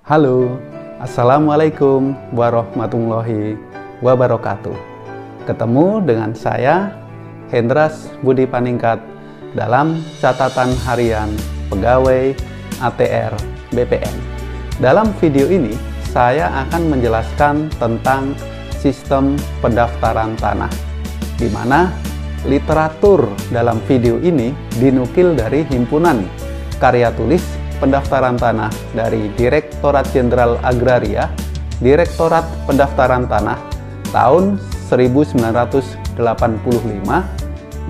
Halo, Assalamualaikum warahmatullahi wabarakatuh. Ketemu dengan saya, Hendras Budi Paningkat, dalam catatan harian pegawai ATR BPN. Dalam video ini, saya akan menjelaskan tentang sistem pendaftaran tanah, di mana literatur dalam video ini dinukil dari Himpunan Karya Tulis Pendaftaran Tanah dari Direktorat Jenderal Agraria, Direktorat Pendaftaran Tanah tahun 1985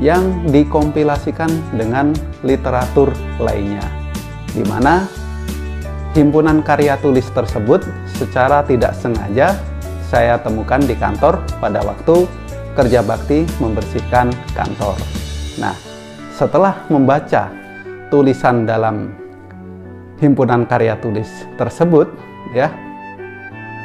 yang dikompilasikan dengan literatur lainnya, di mana himpunan karya tulis tersebut secara tidak sengaja saya temukan di kantor pada waktu kerja bakti membersihkan kantor. Nah, setelah membaca tulisan dalam himpunan karya tulis tersebut, ya,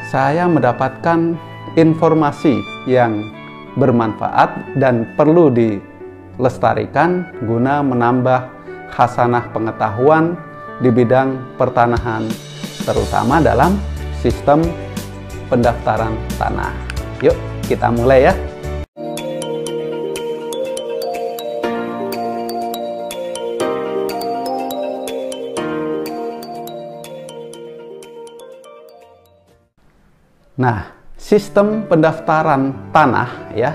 saya mendapatkan informasi yang bermanfaat dan perlu dilestarikan guna menambah khasanah pengetahuan di bidang pertanahan, terutama dalam sistem pendaftaran tanah. Yuk, kita mulai ya. Nah, sistem pendaftaran tanah ya,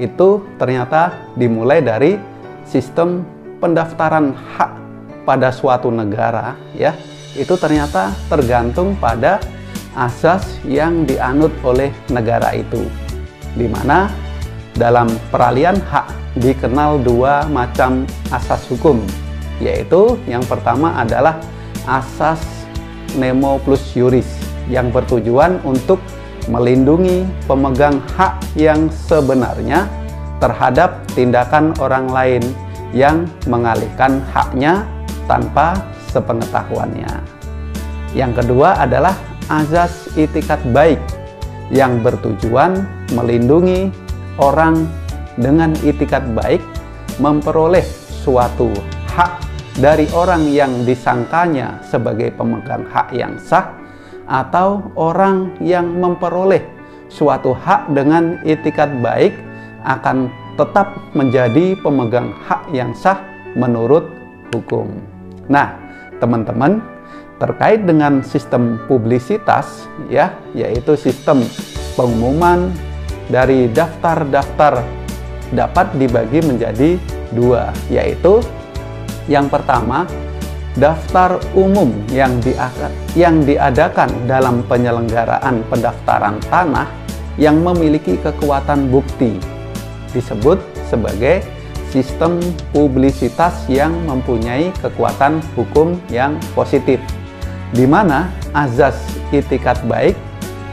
itu ternyata dimulai dari sistem pendaftaran hak pada suatu negara ya. Itu ternyata tergantung pada asas yang dianut oleh negara itu, di mana dalam peralihan hak dikenal dua macam asas hukum, yaitu yang pertama adalah asas nemo plus juris yang bertujuan untuk melindungi pemegang hak yang sebenarnya terhadap tindakan orang lain yang mengalihkan haknya tanpa sepengetahuannya. Yang kedua adalah azas itikat baik yang bertujuan melindungi orang dengan itikat baik memperoleh suatu hak dari orang yang disangkanya sebagai pemegang hak yang sah, atau orang yang memperoleh suatu hak dengan itikat baik akan tetap menjadi pemegang hak yang sah menurut hukum. Nah, teman-teman, terkait dengan sistem publisitas ya, yaitu sistem pengumuman dari daftar-daftar dapat dibagi menjadi dua, yaitu yang pertama, daftar umum yang diadakan dalam penyelenggaraan pendaftaran tanah yang memiliki kekuatan bukti, disebut sebagai sistem publisitas yang mempunyai kekuatan hukum yang positif, di mana azas itikat baik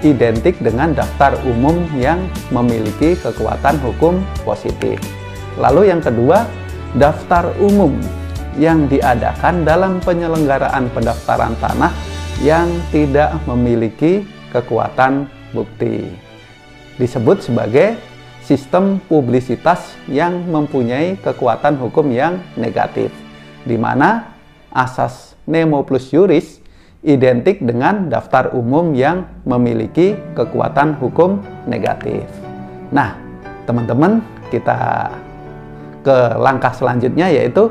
identik dengan daftar umum yang memiliki kekuatan hukum positif. Lalu yang kedua, daftar umum yang diadakan dalam penyelenggaraan pendaftaran tanah yang tidak memiliki kekuatan bukti, disebut sebagai sistem publisitas yang mempunyai kekuatan hukum yang negatif, di mana asas nemo plus juris identik dengan daftar umum yang memiliki kekuatan hukum negatif. Nah, teman-teman, kita ke langkah selanjutnya, yaitu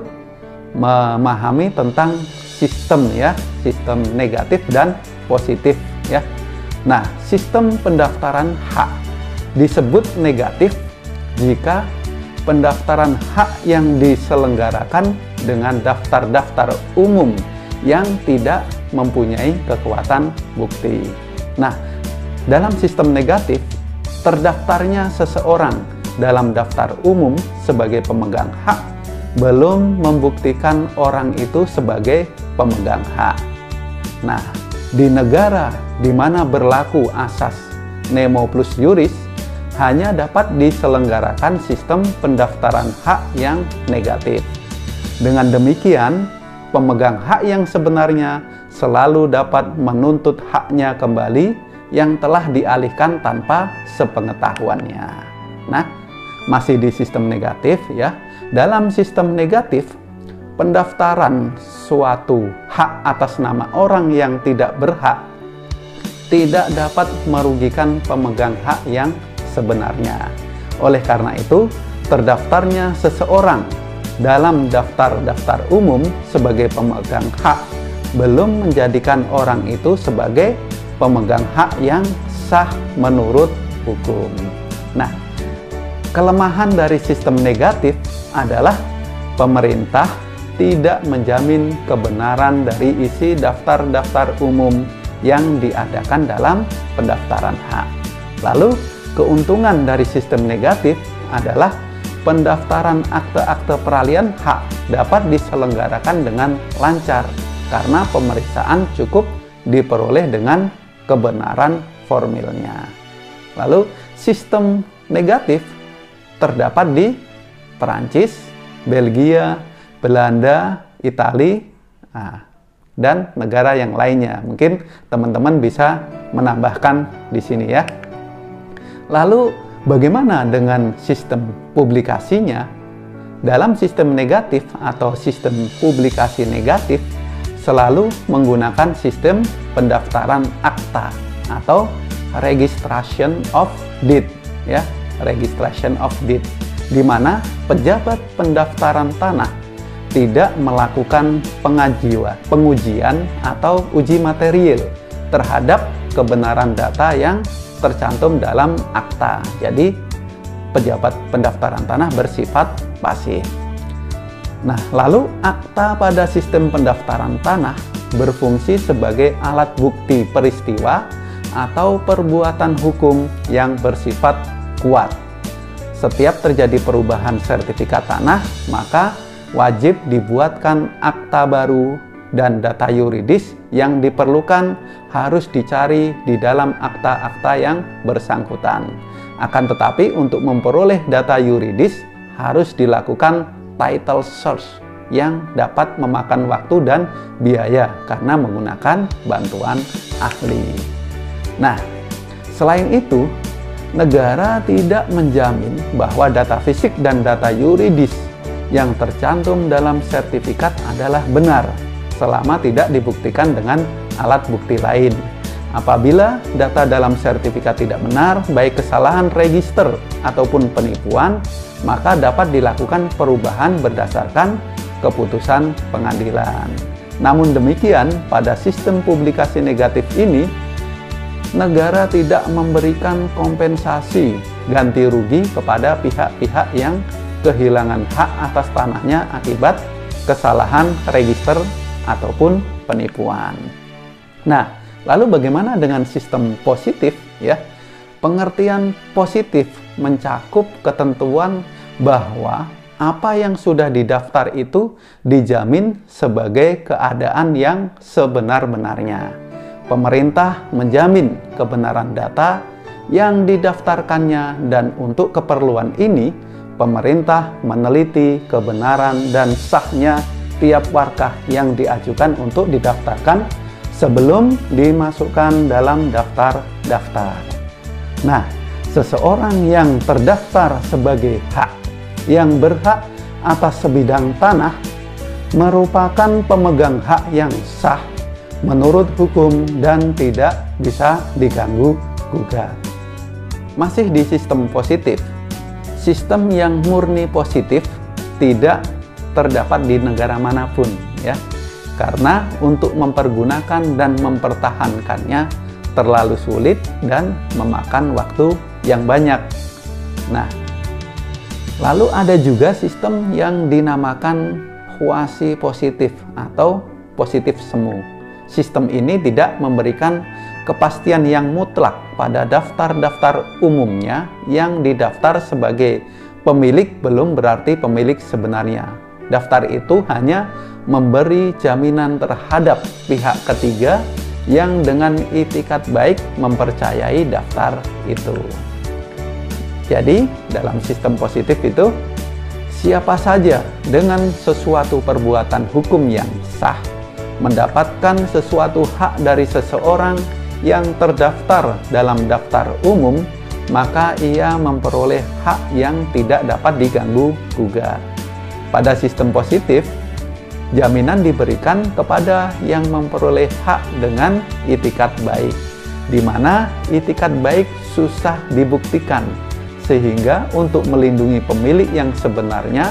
memahami tentang sistem ya, sistem negatif dan positif ya. Nah, sistem pendaftaran hak disebut negatif jika pendaftaran hak yang diselenggarakan dengan daftar-daftar umum yang tidak mempunyai kekuatan bukti. Nah, dalam sistem negatif, terdaftarnya seseorang dalam daftar umum sebagai pemegang hak belum membuktikan orang itu sebagai pemegang hak. Nah, di negara di mana berlaku asas nemo plus juris, hanya dapat diselenggarakan sistem pendaftaran hak yang negatif. Dengan demikian, pemegang hak yang sebenarnya selalu dapat menuntut haknya kembali yang telah dialihkan tanpa sepengetahuannya. Nah, masih di sistem negatif ya. Dalam sistem negatif, pendaftaran suatu hak atas nama orang yang tidak berhak tidak dapat merugikan pemegang hak yang sebenarnya. Oleh karena itu, terdaftarnya seseorang dalam daftar umum sebagai pemegang hak belum menjadikan orang itu sebagai pemegang hak yang sah menurut hukum. Nah, kelemahan dari sistem negatif adalah pemerintah tidak menjamin kebenaran dari isi daftar umum yang diadakan dalam pendaftaran hak. Lalu, keuntungan dari sistem negatif adalah pendaftaran akte-akte peralihan hak dapat diselenggarakan dengan lancar karena pemeriksaan cukup diperoleh dengan kebenaran formilnya. Lalu, sistem negatif terdapat di Perancis, Belgia, Belanda, Italia, dan negara yang lainnya. Mungkin teman-teman bisa menambahkan di sini ya. Lalu bagaimana dengan sistem publikasinya? Dalam sistem negatif atau sistem publikasi negatif selalu menggunakan sistem pendaftaran akta atau registration of deed ya, registration of deed, di mana pejabat pendaftaran tanah tidak melakukan pengujian atau uji material terhadap kebenaran data yang tercantum dalam akta. Jadi, pejabat pendaftaran tanah bersifat pasif. Nah, lalu akta pada sistem pendaftaran tanah berfungsi sebagai alat bukti peristiwa atau perbuatan hukum yang bersifat kuat. Setiap terjadi perubahan sertifikat tanah, maka wajib dibuatkan akta baru dan data yuridis yang diperlukan harus dicari di dalam akta-akta yang bersangkutan. Akan tetapi untuk memperoleh data yuridis harus dilakukan title search yang dapat memakan waktu dan biaya karena menggunakan bantuan ahli. Nah, selain itu, negara tidak menjamin bahwa data fisik dan data yuridis yang tercantum dalam sertifikat adalah benar selama tidak dibuktikan dengan alat bukti lain. Apabila data dalam sertifikat tidak benar, baik kesalahan register ataupun penipuan, maka dapat dilakukan perubahan berdasarkan keputusan pengadilan. Namun demikian, pada sistem publikasi negatif ini, negara tidak memberikan kompensasi ganti rugi kepada pihak-pihak yang kehilangan hak atas tanahnya akibat kesalahan register ataupun penipuan. Nah, lalu bagaimana dengan sistem positif ya? Pengertian positif mencakup ketentuan bahwa apa yang sudah didaftar itu dijamin sebagai keadaan yang sebenar-benarnya. Pemerintah menjamin kebenaran data yang didaftarkannya dan untuk keperluan ini pemerintah meneliti kebenaran dan sahnya tiap warkah yang diajukan untuk didaftarkan sebelum dimasukkan dalam daftar. Nah, seseorang yang terdaftar sebagai hak yang berhak atas sebidang tanah merupakan pemegang hak yang sah menurut hukum dan tidak bisa diganggu-gugat. Masih di sistem positif, sistem yang murni positif tidak terdapat di negara manapun ya, karena untuk mempergunakan dan mempertahankannya terlalu sulit dan memakan waktu yang banyak. Nah, lalu ada juga sistem yang dinamakan kuasi positif atau positif semu. Sistem ini tidak memberikan kepastian yang mutlak pada daftar umumnya. Yang didaftar sebagai pemilik belum berarti pemilik sebenarnya. Daftar itu hanya memberi jaminan terhadap pihak ketiga yang dengan itikat baik mempercayai daftar itu. Jadi, dalam sistem positif itu, siapa saja dengan sesuatu perbuatan hukum yang sah mendapatkan sesuatu hak dari seseorang yang terdaftar dalam daftar umum, maka ia memperoleh hak yang tidak dapat diganggu-gugat. Pada sistem positif, jaminan diberikan kepada yang memperoleh hak dengan itikat baik. di mana itikat baik susah dibuktikan, sehingga untuk melindungi pemilik yang sebenarnya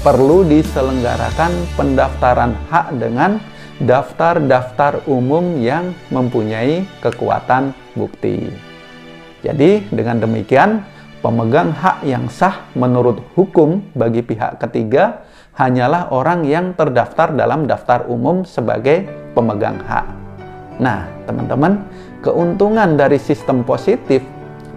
perlu diselenggarakan pendaftaran hak dengan daftar-daftar umum yang mempunyai kekuatan bukti. Jadi dengan demikian, pemegang hak yang sah menurut hukum bagi pihak ketiga hanyalah orang yang terdaftar dalam daftar umum sebagai pemegang hak. Nah, teman-teman, keuntungan dari sistem positif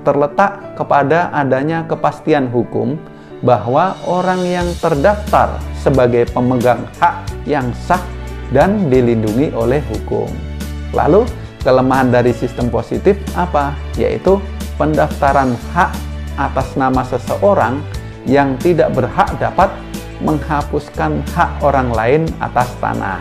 terletak kepada adanya kepastian hukum bahwa orang yang terdaftar sebagai pemegang hak yang sah dan dilindungi oleh hukum. Lalu, kelemahan dari sistem positif apa? Yaitu pendaftaran hak atas nama seseorang yang tidak berhak dapat menghapuskan hak orang lain atas tanah.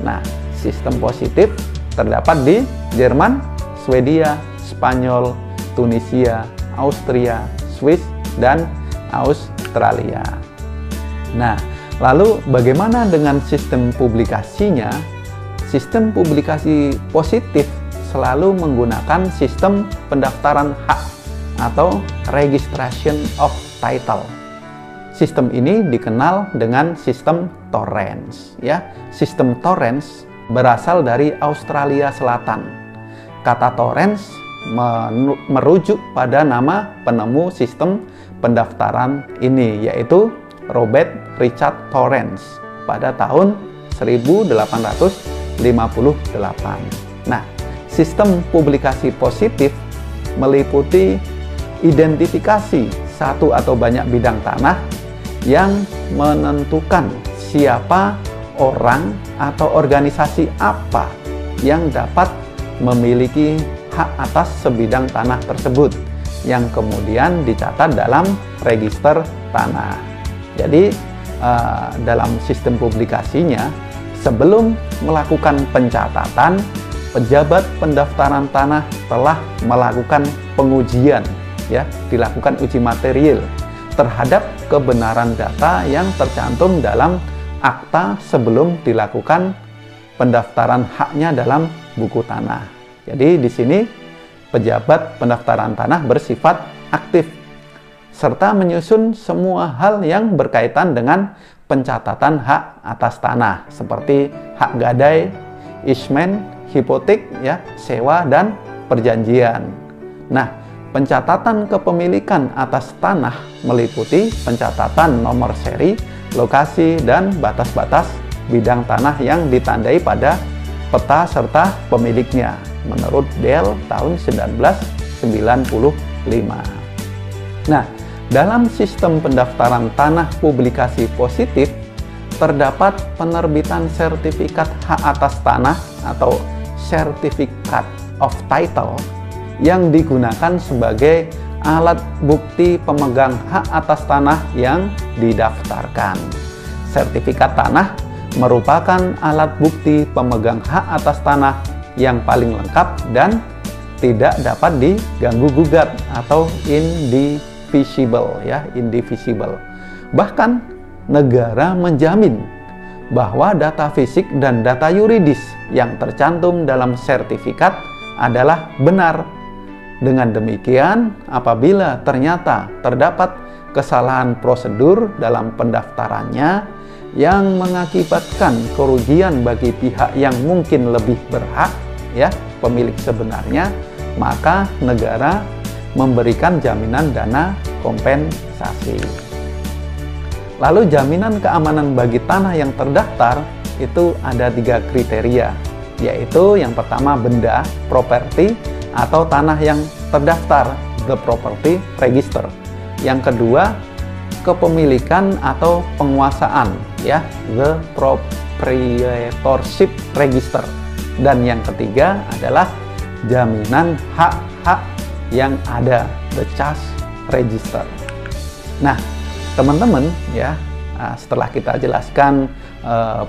Nah, sistem positif terdapat di Jerman, Swedia, Spanyol, Tunisia, Austria, Swiss, dan Australia. Nah, lalu bagaimana dengan sistem publikasinya? Sistem publikasi positif selalu menggunakan sistem pendaftaran hak atau registration of title. Sistem ini dikenal dengan sistem Torrens, ya. Sistem Torrens berasal dari Australia Selatan. Kata Torrens merujuk pada nama penemu sistem pendaftaran ini, yaitu Robert Richard Torrens pada tahun 1858. Nah, sistem publikasi positif meliputi identifikasi satu atau banyak bidang tanah yang menentukan siapa orang atau organisasi apa yang dapat memiliki hak atas sebidang tanah tersebut, yang kemudian dicatat dalam register tanah. Jadi dalam sistem publikasinya, sebelum melakukan pencatatan, pejabat pendaftaran tanah telah melakukan pengujian, ya, dilakukan uji material terhadap kebenaran data yang tercantum dalam akta sebelum dilakukan pendaftaran haknya dalam buku tanah. Jadi di sini pejabat pendaftaran tanah bersifat aktif serta menyusun semua hal yang berkaitan dengan pencatatan hak atas tanah seperti hak gadai, easement, hipotek, ya, sewa, dan perjanjian. Nah, pencatatan kepemilikan atas tanah meliputi pencatatan nomor seri, lokasi, dan batas-batas bidang tanah yang ditandai pada peta serta pemiliknya menurut Dell tahun 1995. Nah, dalam sistem pendaftaran tanah publikasi positif terdapat penerbitan sertifikat hak atas tanah atau Certificate of Title yang digunakan sebagai alat bukti pemegang hak atas tanah yang didaftarkan. Sertifikat tanah merupakan alat bukti pemegang hak atas tanah yang paling lengkap dan tidak dapat diganggu-gugat atau indivisible, ya, indivisible. Bahkan negara menjamin bahwa data fisik dan data yuridis yang tercantum dalam sertifikat adalah benar. Dengan demikian, apabila ternyata terdapat kesalahan prosedur dalam pendaftarannya yang mengakibatkan kerugian bagi pihak yang mungkin lebih berhak, ya, pemilik sebenarnya, maka negara memberikan jaminan dana kompensasi. Lalu jaminan keamanan bagi tanah yang terdaftar itu ada 3 kriteria, yaitu yang pertama benda, properti, atau tanah yang terdaftar, the property register. Yang kedua, kepemilikan atau penguasaan, ya, the proprietorship register. Dan yang ketiga adalah jaminan hak-hak yang ada, the trust register. Nah, teman-teman, ya, setelah kita jelaskan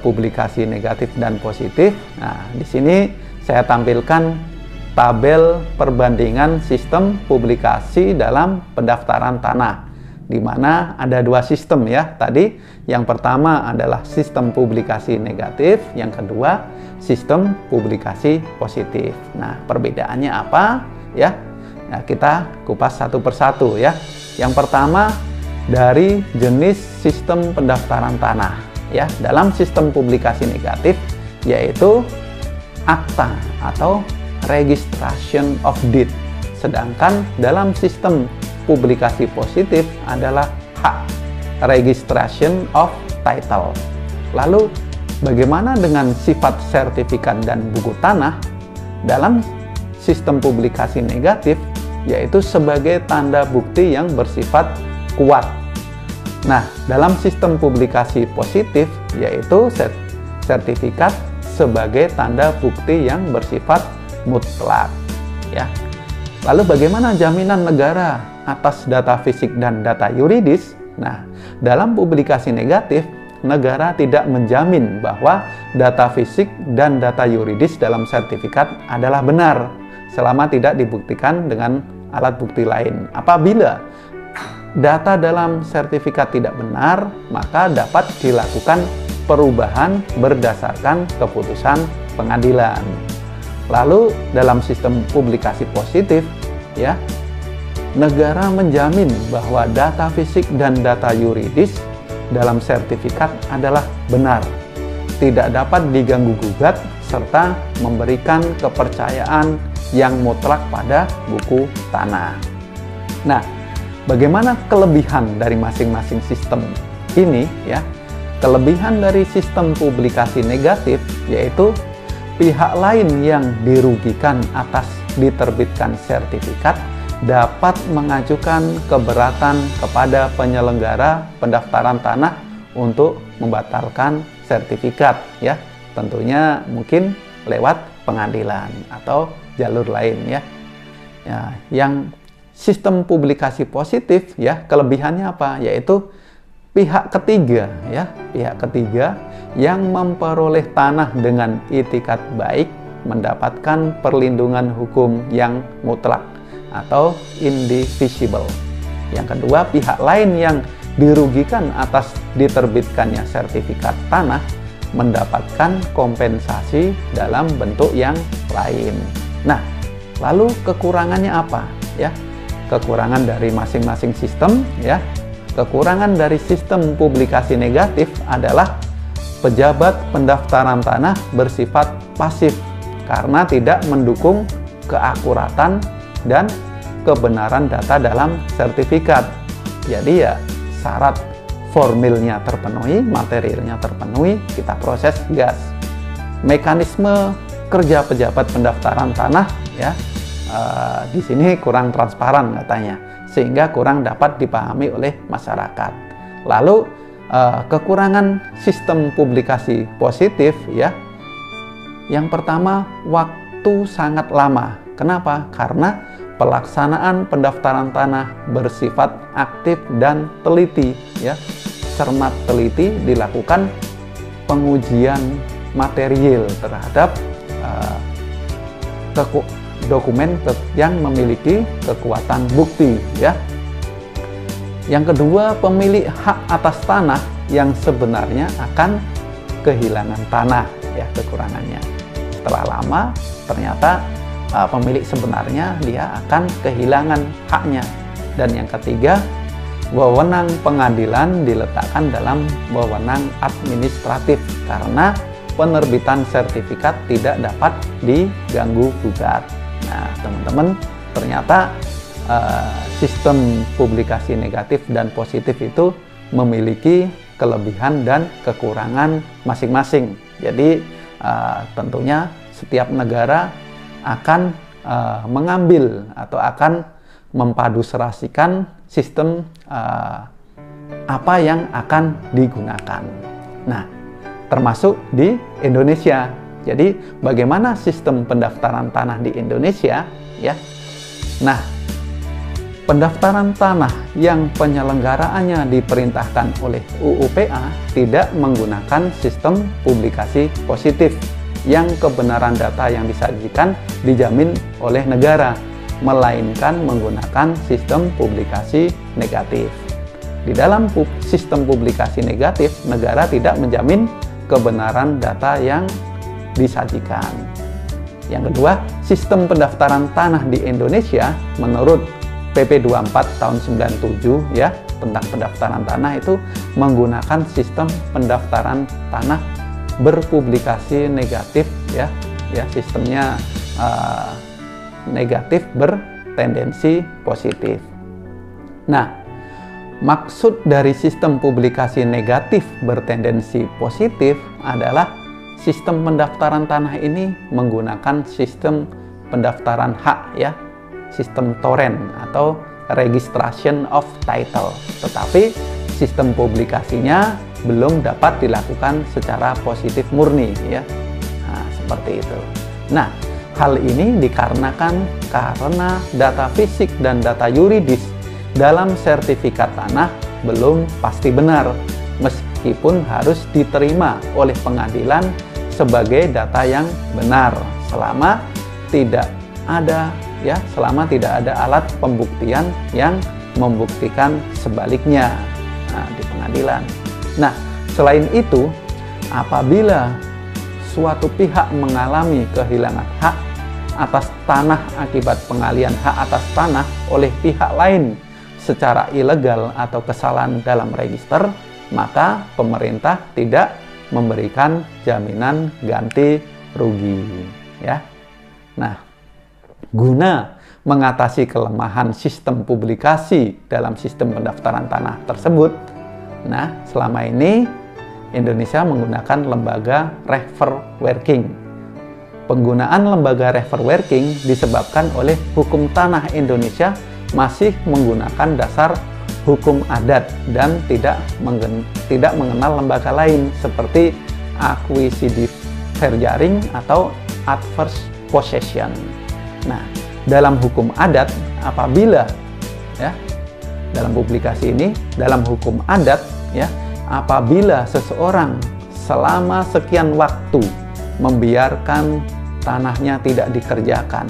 publikasi negatif dan positif, nah di sini saya tampilkan tabel perbandingan sistem publikasi dalam pendaftaran tanah, di mana ada 2 sistem, ya. Tadi yang pertama adalah sistem publikasi negatif, yang kedua sistem publikasi positif. Nah, perbedaannya apa ya? Nah, kita kupas satu persatu ya. Yang pertama dari jenis sistem pendaftaran tanah ya. Dalam sistem publikasi negatif yaitu akta atau registration of deed. Sedangkan dalam sistem publikasi positif adalah hak, registration of title. Lalu bagaimana dengan sifat sertifikat dan buku tanah? Dalam sistem publikasi negatif yaitu sebagai tanda bukti yang bersifat kuat. Nah, dalam sistem publikasi positif yaitu sertifikat sebagai tanda bukti yang bersifat mutlak ya. Lalu bagaimana jaminan negara atas data fisik dan data yuridis? Nah, dalam publikasi negatif negara tidak menjamin bahwa data fisik dan data yuridis dalam sertifikat adalah benar selama tidak dibuktikan dengan alat bukti lain. Apabila data dalam sertifikat tidak benar, maka dapat dilakukan perubahan berdasarkan keputusan pengadilan. Lalu dalam sistem publikasi positif ya, negara menjamin bahwa data fisik dan data yuridis dalam sertifikat adalah benar, tidak dapat diganggu-gugat, serta memberikan kepercayaan yang mutlak pada buku tanah. Nah, bagaimana kelebihan dari masing-masing sistem ini ya? Kelebihan dari sistem publikasi negatif yaitu pihak lain yang dirugikan atas diterbitkan sertifikat dapat mengajukan keberatan kepada penyelenggara pendaftaran tanah untuk membatalkan sertifikat ya. Tentunya mungkin lewat pengadilan atau jalur lain ya. Ya, yang sistem publikasi positif ya, kelebihannya apa? Yaitu pihak ketiga ya, pihak ketiga yang memperoleh tanah dengan itikat baik mendapatkan perlindungan hukum yang mutlak atau indivisible. Yang kedua, pihak lain yang dirugikan atas diterbitkannya sertifikat tanah mendapatkan kompensasi dalam bentuk yang lain. Nah, lalu kekurangannya apa ya? Kekurangan dari masing-masing sistem ya. Kekurangan dari sistem publikasi negatif adalah pejabat pendaftaran tanah bersifat pasif karena tidak mendukung keakuratan dan kebenaran data dalam sertifikat. Jadi ya syarat formilnya terpenuhi, materialnya terpenuhi, kita proses gas. Mekanisme kerja pejabat pendaftaran tanah ya di sini kurang transparan katanya, sehingga kurang dapat dipahami oleh masyarakat. Lalu kekurangan sistem publikasi positif ya. Yang pertama, waktu sangat lama. Kenapa? Karena pelaksanaan pendaftaran tanah bersifat aktif dan teliti ya. Cermat teliti dilakukan pengujian material terhadap dokumen yang memiliki kekuatan bukti ya. Yang kedua, pemilik hak atas tanah yang sebenarnya akan kehilangan tanah ya, kekurangannya. Setelah lama ternyata pemilik sebenarnya dia akan kehilangan haknya. Dan yang ketiga, wewenang pengadilan diletakkan dalam wewenang administratif karena penerbitan sertifikat tidak dapat diganggu gugat. Nah, teman-teman, ternyata sistem publikasi negatif dan positif itu memiliki kelebihan dan kekurangan masing-masing. Jadi tentunya setiap negara akan mengambil atau akan memaduserasikan sistem apa yang akan digunakan. Nah, termasuk di Indonesia. Jadi bagaimana sistem pendaftaran tanah di Indonesia ya? Nah, pendaftaran tanah yang penyelenggaraannya diperintahkan oleh UUPA tidak menggunakan sistem publikasi positif yang kebenaran data yang disajikan dijamin oleh negara, melainkan menggunakan sistem publikasi negatif. Di dalam sistem publikasi negatif, negara tidak menjamin kebenaran data yang disajikan. Yang kedua, sistem pendaftaran tanah di Indonesia menurut PP 24 tahun 97 ya, tentang pendaftaran tanah itu menggunakan sistem pendaftaran tanah berpublikasi negatif ya, sistemnya negatif bertendensi positif. Nah, maksud dari sistem publikasi negatif bertendensi positif adalah sistem pendaftaran tanah ini menggunakan sistem pendaftaran hak ya, sistem toren atau registration of title, tetapi sistem publikasinya belum dapat dilakukan secara positif murni ya. Nah, seperti itu. Nah, hal ini dikarenakan karena data fisik dan data yuridis dalam sertifikat tanah belum pasti benar, meskipun harus diterima oleh pengadilan sebagai data yang benar selama tidak ada alat pembuktian yang membuktikan sebaliknya di pengadilan. Nah, selain itu, apabila suatu pihak mengalami kehilangan hak atas tanah akibat pengalian hak atas tanah oleh pihak lain secara ilegal atau kesalahan dalam register, maka pemerintah tidak memberikan jaminan ganti rugi ya. Nah, guna mengatasi kelemahan sistem publikasi dalam sistem pendaftaran tanah tersebut, nah selama ini Indonesia menggunakan lembaga refer working. Penggunaan lembaga refer working disebabkan oleh hukum tanah Indonesia masih menggunakan dasar hukum adat dan tidak mengenal lembaga lain seperti acquisitive verjaring atau adverse possession. Nah, dalam hukum adat apabila dalam publikasi ini, dalam hukum adat apabila seseorang selama sekian waktu membiarkan tanahnya tidak dikerjakan,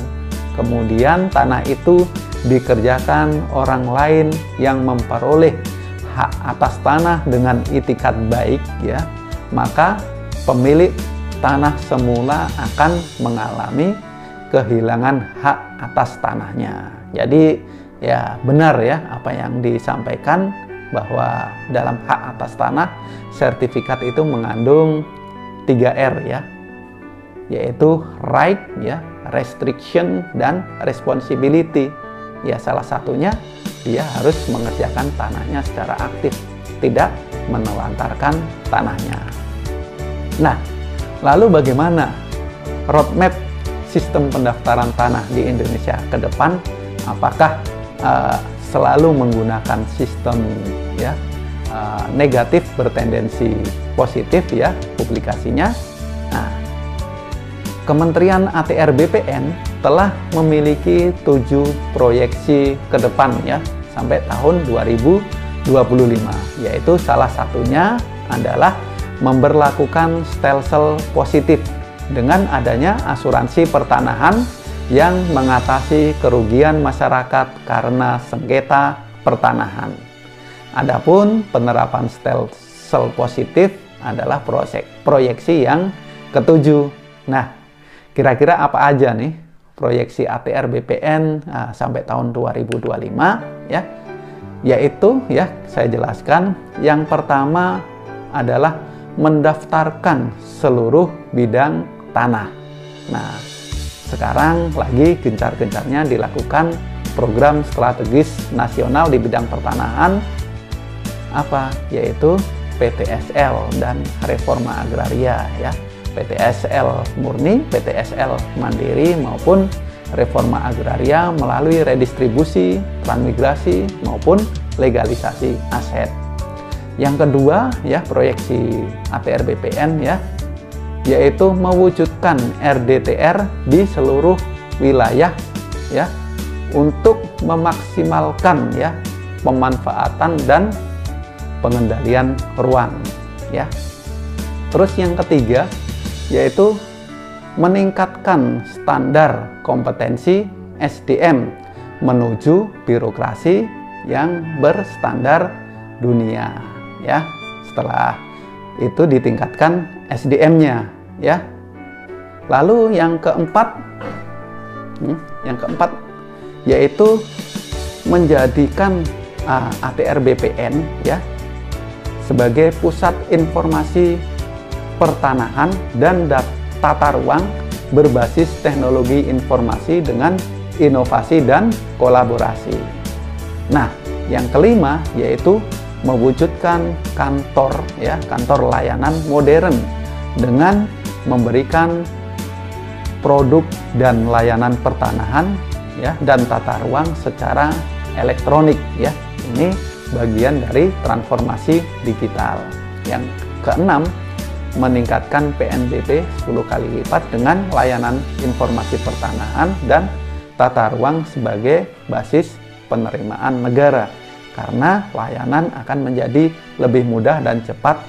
kemudian tanah itu dikerjakan orang lain yang memperoleh hak atas tanah dengan itikat baik maka pemilik tanah semula akan mengalami kehilangan hak atas tanahnya. Jadi benar apa yang disampaikan bahwa dalam hak atas tanah sertifikat itu mengandung 3R yaitu right restriction dan responsibility. Salah satunya dia harus mengerjakan tanahnya secara aktif, tidak menelantarkan tanahnya. Nah, lalu bagaimana roadmap sistem pendaftaran tanah di Indonesia ke depan? Apakah selalu menggunakan sistem negatif bertendensi positif publikasinya? Nah, Kementerian ATR BPN telah memiliki 7 proyeksi ke depan sampai tahun 2025, yaitu salah satunya adalah memberlakukan stelsel positif dengan adanya asuransi pertanahan yang mengatasi kerugian masyarakat karena sengketa pertanahan. Adapun penerapan stelsel positif adalah proyeksi yang ketujuh. Nah, kira-kira apa aja nih proyeksi ATR BPN sampai tahun 2025 yaitu saya jelaskan. Yang pertama adalah mendaftarkan seluruh bidang tanah. Nah, sekarang lagi gencar-gencarnya dilakukan program strategis nasional di bidang pertanahan yaitu PTSL dan reforma agraria PTSL murni, PTSL mandiri maupun reforma agraria melalui redistribusi, transmigrasi maupun legalisasi aset. Yang kedua proyeksi ATR BPN yaitu mewujudkan RDTR di seluruh wilayah untuk memaksimalkan pemanfaatan dan pengendalian ruang Terus yang ketiga yaitu meningkatkan standar kompetensi SDM menuju birokrasi yang berstandar dunia Setelah itu ditingkatkan SDM-nya Lalu yang keempat yaitu menjadikan ATR BPN ya sebagai pusat informasi pertanahan dan tata ruang berbasis teknologi informasi dengan inovasi dan kolaborasi. Nah, yang kelima yaitu mewujudkan kantor layanan modern dengan memberikan produk dan layanan pertanahan ya dan tata ruang secara elektronik ya. Ini bagian dari transformasi digital. Yang keenam, meningkatkan PNBP 10 kali lipat dengan layanan informasi pertanahan dan tata ruang sebagai basis penerimaan negara, karena layanan akan menjadi lebih mudah dan cepat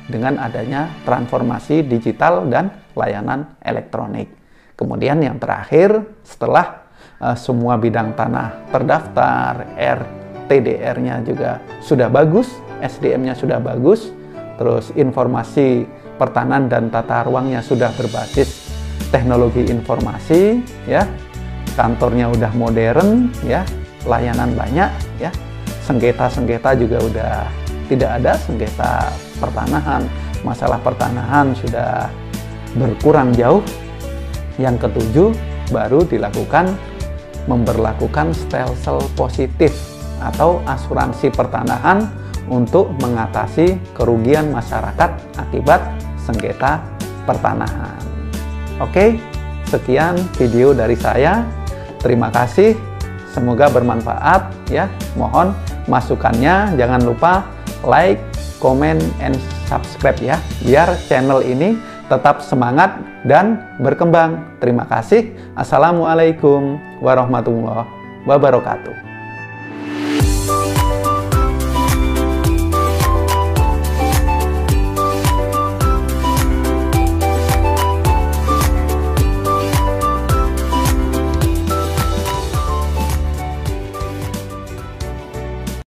dengan adanya transformasi digital dan layanan elektronik. Kemudian yang terakhir, setelah semua bidang tanah terdaftar, RTDR-nya juga sudah bagus, SDM-nya sudah bagus, terus informasi pertanahan dan tata ruangnya sudah berbasis teknologi informasi, ya, kantornya udah modern, ya, layanan banyak, ya, sengketa-sengketa juga udah tidak ada, sengketa pertanahan, masalah pertanahan sudah berkurang jauh. Yang ketujuh, baru dilakukan memberlakukan stelsel positif atau asuransi pertanahan untuk mengatasi kerugian masyarakat akibat sengketa pertanahan. Oke, sekian video dari saya. Terima kasih, semoga bermanfaat ya. Mohon masukannya, jangan lupa like, comment, and subscribe ya, biar channel ini tetap semangat dan berkembang. Terima kasih. Assalamualaikum warahmatullahi wabarakatuh.